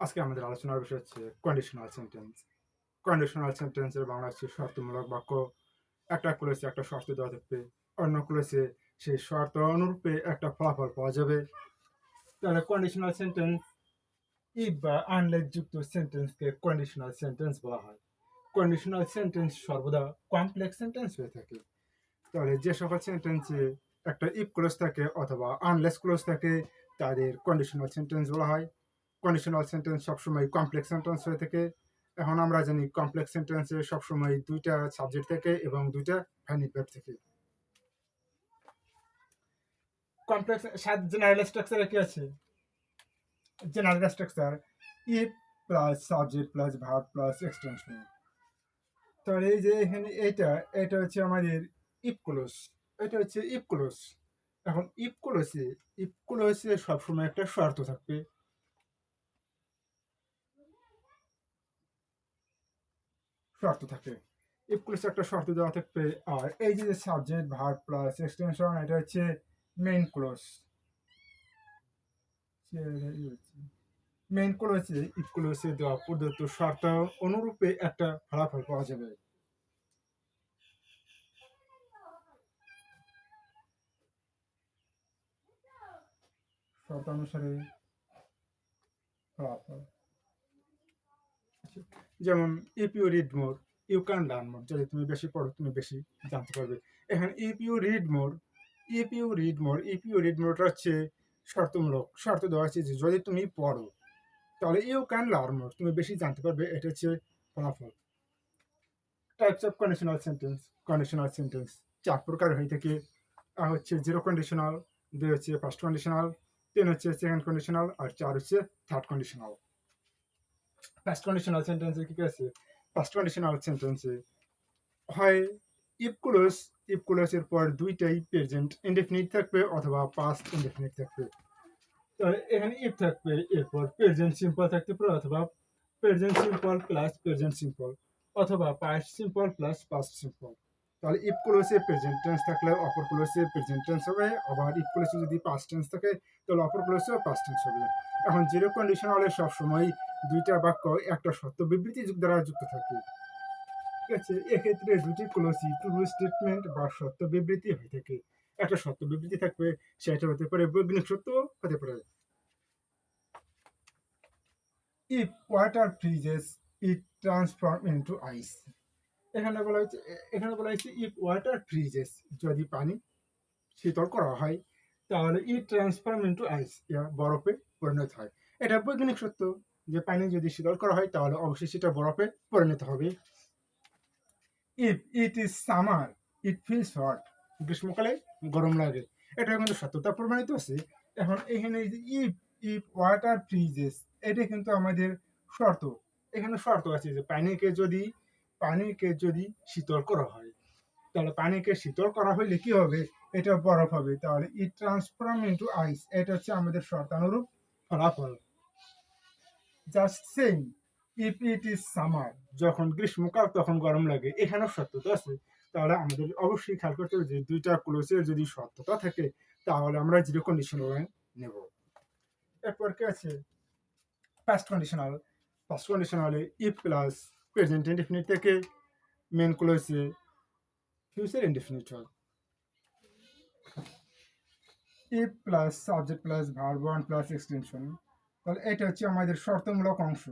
আজকে আমাদের আলোচনার বিষয় হচ্ছে কন্ডিশনাল সেন্টেন্স। কন্ডিশনাল সেন্টেন্সের বাংলা হচ্ছে শর্তমূলক বাক্য। একটা ক্লোজে একটা শর্ত দেওয়া থাকবে, অন্য ক্লোজে সেই শর্ত অনুরূপে একটা ফলাফল পাওয়া যাবে। তাহলে কন্ডিশনাল সেন্টেন্স ইফ বা আনলেস যুক্ত সেন্টেন্সকে কন্ডিশনাল সেন্টেন্স বলা হয়। কন্ডিশনাল সেন্টেন্স সর্বদা কমপ্লেক্স সেন্টেন্স হয়ে থাকে। তাহলে যে সকল সেন্টেন্সে একটা ইফ ক্লোজ থাকে অথবা আনলেস ক্লোজ থাকে তাদের কন্ডিশনাল সেন্টেন্স বলা হয়। কন্ডিশনাল সেন্টেন্স সবসময় কমপ্লেক্স সেন্টেন্স হয়ে থাকে। এখন আমরা জানি কমপ্লেক্স সেন্টেন্সে সবসময় দুইটা সাবজেক্ট থাকে এবং দুইটা ফাইনিট ভার্ব থাকে। কমপ্লেক্স জেনারেল স্ট্রাকচারে কি আছে? General structure if plus subject plus verb plus extension. তাহলে এই যে এখানে এটা হচ্ছে আমাদের ইফ ক্লোজ, এটা হচ্ছে ইফ ক্লোজ। এখন ইফ ক্লোজে সবসময় একটা শর্ত থাকবে। শর্ত থাকে ইফ ক্লোজে একটা শর্ত দেওয়া থাকবে। আর এই যে সাবজেক্ট ভার্ব প্লাস এক্সটেনশন এটা হচ্ছে মেইন ক্লোজ। মেইন ক্লোজে ইফ ক্লোজে দেওয়া প্রদত্ত শর্ত অনুরূপে একটা ফলাফল পাওয়া যাবে। শর্ত অনুসারে ফলাফল, যেমন if you read more you can learn more. যদি তুমি বেশি পড়ো তুমি বেশি জানতে পারবে। এখানে if you read more, if you read মোরটা হচ্ছে শর্তমূলক। শর্ত দেওয়া আছে যে যদি তুমি পড়ো তাহলে ইউ ক্যান লার্ন মোর, তুমি বেশি জানতে পারবে। এটা হচ্ছে ফলাফল। Types of conditional sentence. Conditional sentence চার প্রকার হয়ে থাকে। হচ্ছে জিরো কন্ডিশনাল, দুই হচ্ছে ফার্স্ট কন্ডিশনাল, তিন হচ্ছে সেকেন্ড কন্ডিশনাল, আর চার হচ্ছে থার্ড কন্ডিশনাল। ফার্স্ট কন্ডিশনাল সেন্টেন্সে কি আছে? ফার্স্ট কন্ডিশনাল সেন্টেন্সে হয় ইফ ক্লোজের পর দুইটাই প্রেজেন্ট ইনডেফিনিট থাকবে অথবা পাস্ট ইনডেফিনিট থাকবে। তাহলে এখানে ইফ থাকবে, এরপর প্রেজেন্ট সিম্পল থাকতে পারে অথবা present simple plus present simple অথবা past simple plus past simple. তাহলে ইফ ক্লোজে প্রেজেন্ট টেন্স থাকলে অপর ক্লোজে প্রেজেন্ট টেন্স হবে, আবার ইফ ক্লোজে যদি পাস্ট টেন্স থাকে তাহলে অপর ক্লোজেও পাস্ট টেন্স হবে। এখন জিরো কন্ডিশনালে সবসময় দুইটা বাক্য একটা সত্য বিবৃতি দ্বারা যুক্ত থাকে। ঠিক আছে, এক্ষেত্রে দুটি ক্লোজই ট্রু স্টেটমেন্ট বা সত্য বিবৃতি হয়ে থাকে। একটা সত্য বিবৃতি থাকবে, সেটা হতে পারে বৈজ্ঞানিক সত্য, হতে পারে if water freezes it transform into ice। এখানে বলা হয়েছে if water freezes, যদি পানি শীতল করা হয় তাহলে it transform into ice, বরফে পরিণত হয়। এটা বৈজ্ঞানিক সত্য যে পানি যদি শীতল করা হয় তাহলে অবশ্যই সেটা বরফে পরিণত হবে। if it is summer it feels hot, গ্রীষ্মকালে গরম লাগে, এটা কিন্তু সত্যতা প্রমাণিত আছে। এখন এখানে ইফ ইফ ওয়াটার ফ্রিজেস, এটা কিন্তু আমাদের শর্ত। এখানে শর্ত আছে যে পানিকে যদি শীতল করা হয় তাহলে পানিকে শীতল করা হলে কি হবে? এটা বরফ হবে। তাহলে ইট ট্রান্সফর্ম ইনটু আইস, এটা হচ্ছে আমাদের শর্তানুরূপ ফলাফল। Just same if it is summer, যখন গ্রীষ্মকাল তখন গরম লাগে, এখানেও সত্যতা আছে। তাহলে আমাদের অবশ্যই খেয়াল করতে হবে যে দুইটা ক্লোজের যদি সত্যতা থাকে তাহলে আমরা জিরো কন্ডিশনাল নেব। এরপর কি আছে? First conditional. ফার্স্ট কন্ডিশনালে ইফ প্লাস প্রেজেন্ট ইনডেফিনিট থেকে মেন ক্লোজে ফিউচার ইনডেফিনিট হয়। If plus subject plus verb one plus extension, তাহলে এটা হচ্ছে আমাদের শর্তমূলক অংশ।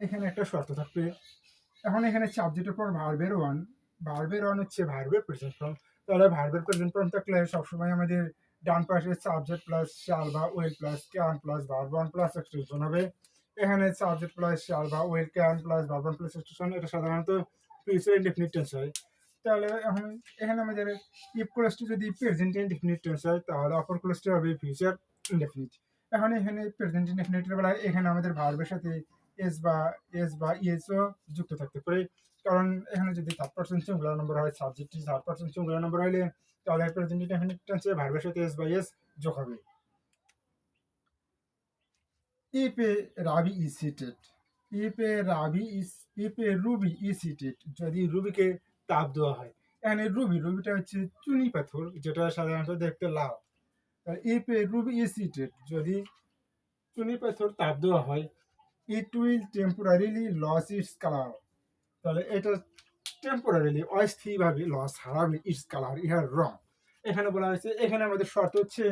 এখানে একটা শর্ত থাকবে। এখন এখানে সাবজেক্টের পর ভার্বের ওয়ান হচ্ছে ভার্বের প্রেজেন্ট ফর্ম। তাহলে ভার্বের প্রেজেন্ট ফর্ম থাকলে সবসময় আমাদের ডান পাশে সাবজেক্ট প্লাস শাল বা well plus can plus verb one plus extension হবে। এখানে সাবজেক্ট প্লাস শাল বা well can plus verb one plus extension, এটা সাধারণত ফিউচার ইনডেফিনিট টেন্স হয়। তাহলে এখন এখানে আমাদের ইফ ক্লোজটি যদি প্রেজেন্ট ইনডেফিনিট টেন্স হয় তাহলে অপর ক্লোজটি হবে ফিউচার ইনডেফিনিট। এখন এখানে প্রেজেন্ট ইনডেফিনিটের বেলায় এখানে আমাদের ভার্বের সাথে এস বা ইএসও যুক্ত থাকতে পারে। কারণ এখানে যদি থার্ড পারসন সিঙ্গুলার নাম্বার হয়, সাবজেক্টটি থার্ড পারসন সিঙ্গুলার নাম্বার হলে তাহলে প্রেজেন্ট ইনডেফিনিট টেন্সে ভার্বের সাথে এস বা ইএস যোগ হবে। If A Rabi is seated, if a ruby is heated, যদি রুবিকে তাপ দেওয়া হয়। এখানে রুবিটা হচ্ছে চুনি পাথর, যেটা সাধারণত দেখতে লাল। If a ruby is heated, যদি চুনি পাথর তাপ দেওয়া হয়। It will temporarily lose its colour. তাহলে এটা টেম্পোরারিলি অস্থায়ীভাবে লস হারাবে ইটস কালার, ইহার রং। এখানে বলা হয়েছে, এখানে আমাদের শর্ত হচ্ছে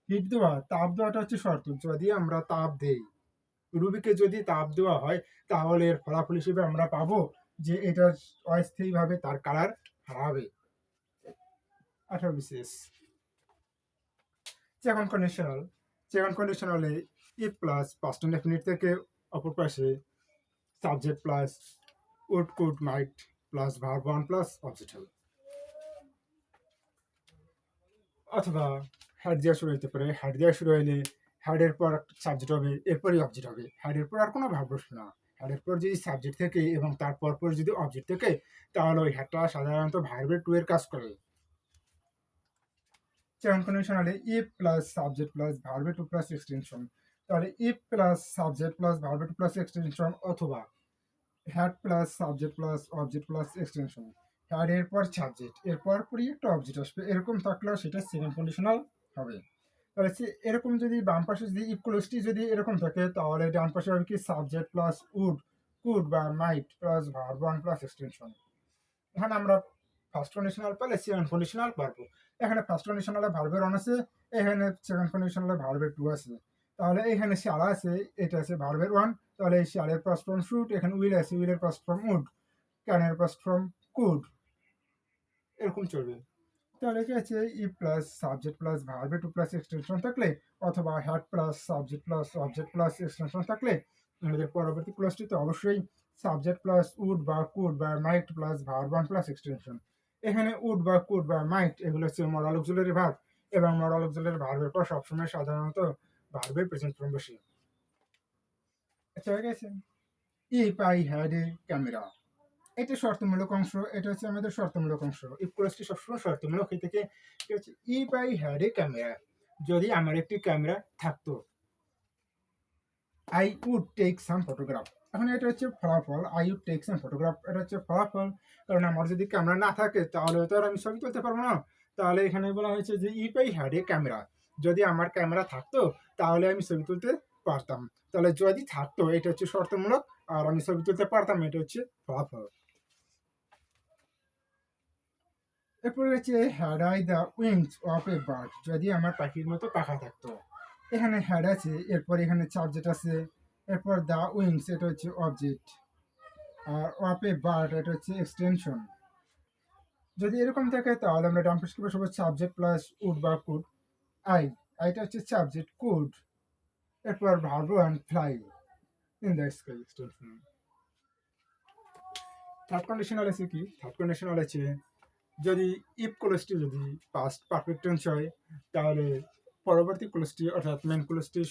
হিট দেওয়া, তাপ দেওয়াটা হচ্ছে শর্ত। যদি আমরা তাপ দেই, রুবিকে যদি তাপ দেওয়া হয়, তাহলে এর ফলাফল হিসেবে আমরা পাবো যে এটা অস্থায়ীভাবে তার কালার হারাবে। 18 বিশেষ সেকেন্ড কন্ডিশনাল। সেকেন্ড কন্ডিশনালে ইফ প্লাস পাস্ট ইনডেফিনিট থেকে অপর পাশে subject plus would could might plus verb one plus object হবে, অথবা হ্যাড দিয়ে শুরু হতে পারে। হ্যাড দিয়ে শুরু হলে হ্যাডের পর সাবজেক্ট হবে, এরপরই অবজেক্ট হবে। হ্যাডের পর আর কোনো ভাব বসবে না। হ্যাডের পর যদি সাবজেক্ট থেকে এবং তার পর যদি অবজেক্ট থেকে, তাহলে ওই হ্যাডটা সাধারণত ভার্বের টু এর কাজ করে। সেকেন্ড কন্ডিশন হলে ইফ প্লাস সাবজেক্ট প্লাস ভার্বে টু প্লাস এক্সটেনশন। তাহলে ইফ প্লাস সাবজেক্ট প্লাস ভার্বে টু প্লাস এক্সটেনশন, অথবা had plus subject plus object plus extension. Had এর পর সাবজেক্ট, এরপর পরই একটা অবজেক্ট আসবে, এরকম থাকলেও সেটা সেকেন্ড কন্ডিশনাল হবে। তাহলে এরকম যদি বাম পাশে যদি ইকুয়ালিটি যদি এরকম থাকে, তাহলে ডান পাশে হবে কি সাবজেক্ট প্লাস উড কুড বা might plus verb one plus extension. এখানে আমরা ফার্স্ট কন্ডিশনাল পেলে সেকেন্ড কন্ডিশনাল পারবো। এখানে ফার্স্ট কন্ডিশনালে ভার্বের অন আছে, এখানে সেকেন্ড কন্ডিশনালে ভার্বের টু আছে। তাহলে এখানে শালা আছে, এটা আছে ভার্বের ওয়ান। তাহলে এই শালের পাস্ট ফর্ম শুড, এখানে উইল আছে, উইলের পাস্ট ফর্ম উড, ক্যানের পাস্ট ফর্ম কুড, এরকম চলবে। তাহলে কি আছে ই প্লাস সাবজেক্ট প্লাস ভার্বে টু প্লাস এক্সটেনশন থাকলে, অথবা had plus subject plus object plus extension থাকলে, আমাদের পরবর্তী ক্লাসটিতে অবশ্যই সাবজেক্ট প্লাস উড বা কুড বা might plus verb one plus extension. এখানে উড বা কুড বা মাইট এগুলো হচ্ছে মডাল অক্সিলারি ভার্ব, এবং মডাল অক্সিলারি ভার্বের পর সবসময় সাধারণত ভার্বের প্রেজেন্ট ফর্ম বসে। আচ্ছা, হয়ে গেছে। If I had a camera, এটা শর্তমূলক অংশ, এটা হচ্ছে আমাদের শর্তমূলক অংশ। ইফ ক্লোজটি সবসময় শর্তমূলক হয়ে থেকে হচ্ছে if I had a camera, যদি আমার একটি ক্যামেরা থাকতো, I would take some photograph. এখন এটা হচ্ছে ফলাফল, I would take some photograph, এটা হচ্ছে ফলাফল। কারণ আমার যদি ক্যামেরা না থাকে, তাহলে তো আর আমি ছবি তুলতে পারবো না। তাহলে এখানে বলা হয়েছে যে if I had a camera, যদি আমার ক্যামেরা থাকতো তাহলে আমি ছবি তুলতে পারতাম। তাহলে যদি থাকতো এটা হচ্ছে শর্তমূলক, আর আমি ছবি তুলতে পারতাম এটা হচ্ছে ফলাফল। এরপরে হচ্ছে had I the wings of a bird, যদি আমার পাখির মতো পাখা থাকতো। এখানে হ্যাড আছে, এরপর এখানে সাবজেক্ট আছে, এরপর দ্য উইংস এটা হচ্ছে অবজেক্ট, আর অফ এ বার্ড এটা হচ্ছে এক্সটেনশন। যদি এরকম থাকে, তাহলে আমরা ডান পাশে বসাবো সাবজেক্ট প্লাস উড বা কুড। আই, আইটা হচ্ছে সাবজেক্ট, কুড, এরপর verb and fly in the sky extension. Third conditional আছে কি? থার্ড কন্ডিশনাল আছে যদি ইফ ক্লোজটি যদি পাস্ট পারফেক্ট টেন্স হয়, তাহলে পরবর্তী ক্লোজটি অর্থাৎ মেন ক্লোজটি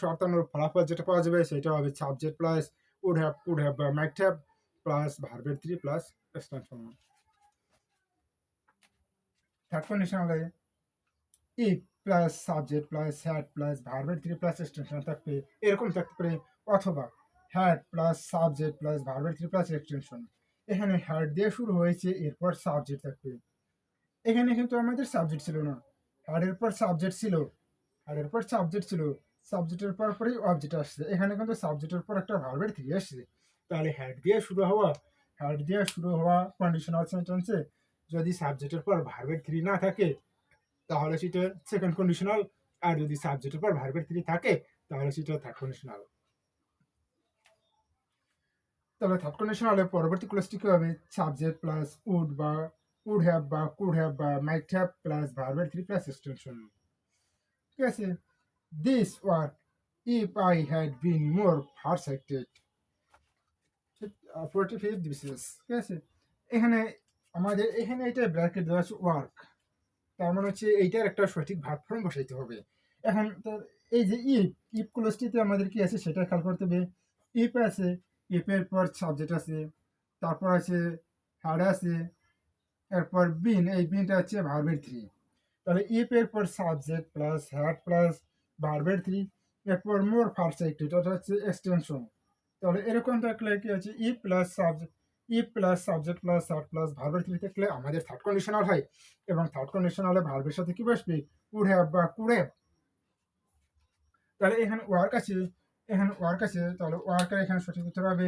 শর্তানুর ফলাফল যেটা পাওয়া যাবে সেটা হবে subject plus would have, could have বা মাইট হ্যাভ প্লাস ভার্বের three plus extension. Third condition হলে if plus subject plus had plus ভার্বের থ্রি প্লাস এক্সটেনশন থাকবে, এরকম থাকতে পারে, অথবা হ্যাড প্লাস সাবজেক্ট প্লাস ভার্বের থ্রি প্লাস এক্সটেনশন। এখানে হ্যাড দিয়ে শুরু হয়েছে, এরপর সাবজেক্ট থাকবে। এখানে কিন্তু আমাদের সাবজেক্ট ছিল না, হ্যাডের পর সাবজেক্ট ছিল, হ্যাডের পর সাবজেক্ট ছিল, সাবজেক্টের পর পরেই অবজেক্ট আসছে। এখানে কিন্তু সাবজেক্টের পর একটা ভার্বের থ্রি আসছে। তাহলে হ্যাড দিয়ে শুরু হওয়া কন্ডিশনাল সেন্টেন্সে যদি সাবজেক্টের পর ভার্বের থ্রি না থাকে, তাহলে সেটা সেকেন্ড কন্ডিশনাল। আর যদি সাবজেক্টের পর ভার্বের থ্রি থাকে, তাহলে সেটা থার্ড কন্ডিশনাল। তাহলে থার্ড কন্ডিশনালে পরবর্তী ক্লাসটি কি হবে? সাবজেক্ট প্লাস উড বা উড হ্যাভ বা কুড হ্যাভ বা মাইট হ্যাভ প্লাস ভার্বের থ্রি প্লাস এক্সটেনশন। ঠিক আছে, this work if I had been more farsighted. 45 বিশেষ। ঠিক আছে, এখানে আমাদের এখানে এটা ব্র্যাকেট দেওয়া আছে ওয়ার্ক, তার মানে হচ্ছে এইটার একটা সঠিক ভার্ব ফর্ম বসাইতে হবে। এখন এই যে ইফ ক্লোজটিতে আমাদের কি আছে সেটা খেয়াল করতে হবে। ইফ আছে, ইফের পর সাবজেক্ট আছে, তারপর আছে হ্যাড আছে, এরপর বিন, এই বিনটা হচ্ছে ভার্বের থ্রি। তাহলে ইফ এর পর সাবজেক্ট প্লাস হ্যাড প্লাস ভার্বের থ্রি, এরপর মোর ফারসাইটেড এটা হচ্ছে এক্সটেনশন। তাহলে এরকম থাকলে কি আছে if plus subject plus had plus ভার্বের থ্রি থাকলে আমাদের থার্ড কন্ডিশনাল হয়, এবং থার্ড কন্ডিশনালে ভার্বের সাথে কি বসবে? উড হ্যাভ বা কুড হ্যাভ। তাহলে এখানে ওয়ার্ক আছে, এখানে ওয়ার্ক আছে, তাহলে ওয়ার্কের এখানে সঠিক উত্তর হবে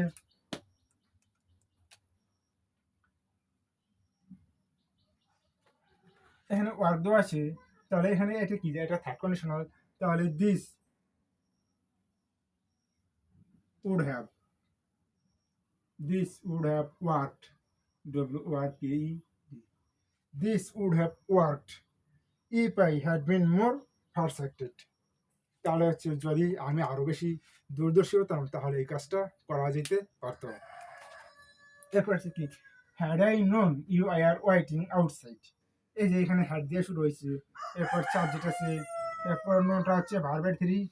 এখানে ওয়ার্ক দেওয়া আছে, তাহলে এখানে এটা কি, এটা থার্ড কন্ডিশনাল, তাহলে this would have, worked, WRKE, this would have worked if I had been more farsighted. তাহলে হচ্ছে যদি আমি আরো বেশি দূরদর্শী হতাম তাহলে এই কাজটা করা যেতে পারতো। এরপর আছে কি, had I known you are waiting outside, এই যে এখানে হ্যাড দিয়ে শুরু হয়েছে, এরপর সাবজেক্ট আছে, এরপর নোনটা হচ্ছে ভার্বের 3,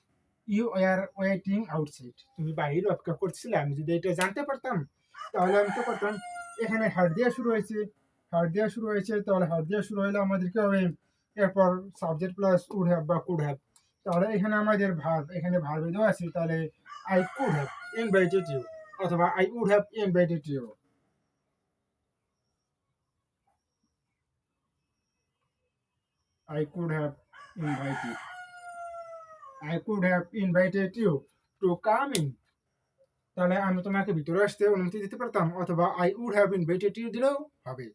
ইউ আর ওয়েটিং আউটসাইড, তুমি বাইরে অপেক্ষা করছিলে, আমি যদি এটা জানতে পারতাম তাহলে আমি তো করতাম। এখানে হ্যাড দিয়ে শুরু হয়েছে, তাহলে হ্যাড দিয়ে শুরু হলে আমাদের কি হবে, এরপর সাবজেক্ট প্লাস উড হ্যাভ বা কুড হ্যাভ, তাহলে এখানে আমাদের ভার্ব, এখানে ভার্বে দেওয়া আছে, তাহলে I could have invited you অথবা I would have invited you. I could have invited. I could have invited you to come in. তাহলে আমি তোমাকে ভিতরে আসতে অনুমতি দিতে পারতাম, অথবা I would have invited you দিলেও হবে।